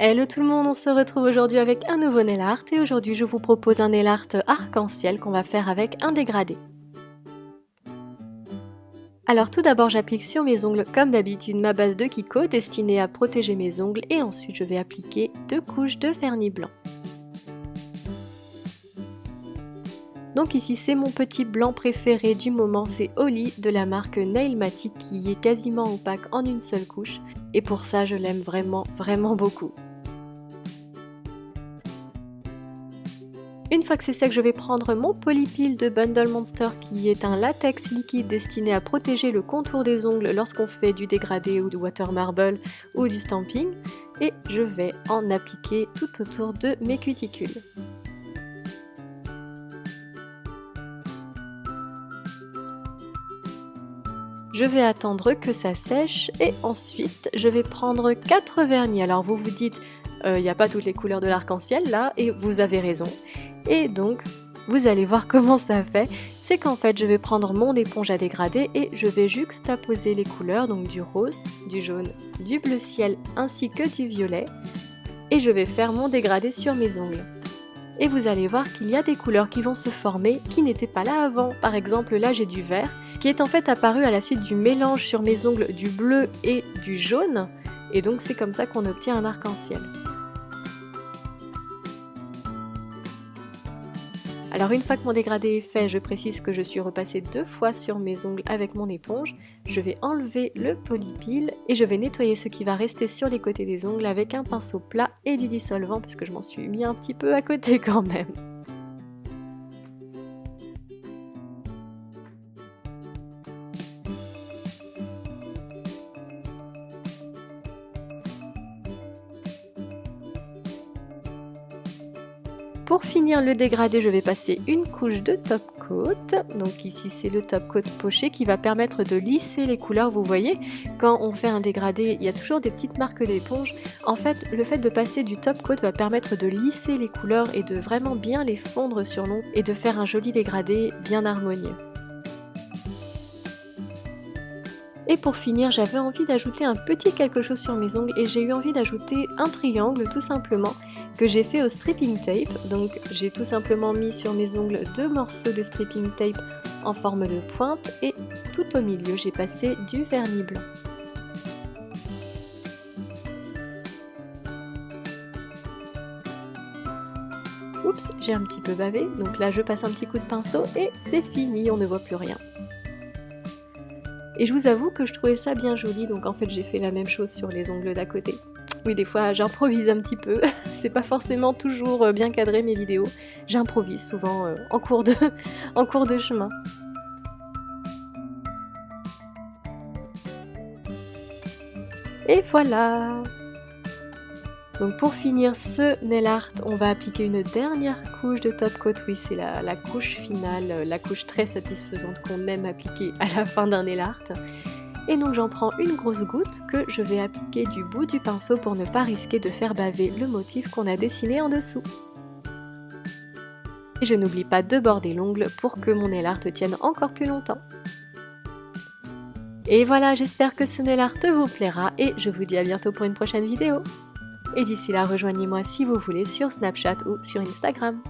Hello tout le monde, on se retrouve aujourd'hui avec un nouveau nail art et aujourd'hui je vous propose un nail art arc-en-ciel qu'on va faire avec un dégradé. Alors tout d'abord j'applique sur mes ongles comme d'habitude ma base de Kiko destinée à protéger mes ongles et ensuite je vais appliquer 2 couches de vernis blanc. Donc ici c'est mon petit blanc préféré du moment, c'est Holly de la marque Nailmatic qui est quasiment opaque en une seule couche et pour ça je l'aime vraiment beaucoup. Une fois que c'est sec, je vais prendre mon Polypil de Bundle Monster qui est un latex liquide destiné à protéger le contour des ongles lorsqu'on fait du dégradé ou du water marble ou du stamping et je vais en appliquer tout autour de mes cuticules. Je vais attendre que ça sèche et ensuite je vais prendre 4 vernis. Alors vous vous dites, il n'y a pas toutes les couleurs de l'arc-en-ciel là et vous avez raison. Et donc, vous allez voir comment ça fait, c'est qu'en fait je vais prendre mon éponge à dégradé et je vais juxtaposer les couleurs, donc du rose, du jaune, du bleu ciel ainsi que du violet et je vais faire mon dégradé sur mes ongles. Et vous allez voir qu'il y a des couleurs qui vont se former qui n'étaient pas là avant. Par exemple là j'ai du vert qui est en fait apparu à la suite du mélange sur mes ongles du bleu et du jaune et donc c'est comme ça qu'on obtient un arc-en-ciel. Alors une fois que mon dégradé est fait, je précise que je suis repassée 2 fois sur mes ongles avec mon éponge. Je vais enlever le polypil et je vais nettoyer ce qui va rester sur les côtés des ongles avec un pinceau plat et du dissolvant puisque je m'en suis mis un petit peu à côté quand même. Pour finir le dégradé, je vais passer une couche de top coat. Donc ici c'est le top coat poché qui va permettre de lisser les couleurs. Vous voyez, quand on fait un dégradé, il y a toujours des petites marques d'éponge. En fait, le fait de passer du top coat va permettre de lisser les couleurs et de vraiment bien les fondre sur l'ongle et de faire un joli dégradé bien harmonieux. Et pour finir, j'avais envie d'ajouter un petit quelque chose sur mes ongles et j'ai eu envie d'ajouter un triangle tout simplement que j'ai fait au stripping tape. Donc j'ai tout simplement mis sur mes ongles 2 morceaux de stripping tape en forme de pointe et tout au milieu j'ai passé du vernis blanc. Oups, j'ai un petit peu bavé, donc là je passe un petit coup de pinceau et c'est fini, on ne voit plus rien. Et je vous avoue que je trouvais ça bien joli, donc en fait j'ai fait la même chose sur les ongles d'à côté. Oui, des fois j'improvise un petit peu, c'est pas forcément toujours bien cadré mes vidéos, j'improvise souvent en cours de chemin. Et voilà! Donc pour finir ce nail art, on va appliquer une dernière couche de top coat. Oui, c'est la couche finale, la couche très satisfaisante qu'on aime appliquer à la fin d'un nail art. Et donc j'en prends une grosse goutte que je vais appliquer du bout du pinceau pour ne pas risquer de faire baver le motif qu'on a dessiné en dessous. Et je n'oublie pas de border l'ongle pour que mon nail art tienne encore plus longtemps. Et voilà, j'espère que ce nail art vous plaira et je vous dis à bientôt pour une prochaine vidéo. Et d'ici là, rejoignez-moi si vous voulez sur Snapchat ou sur Instagram.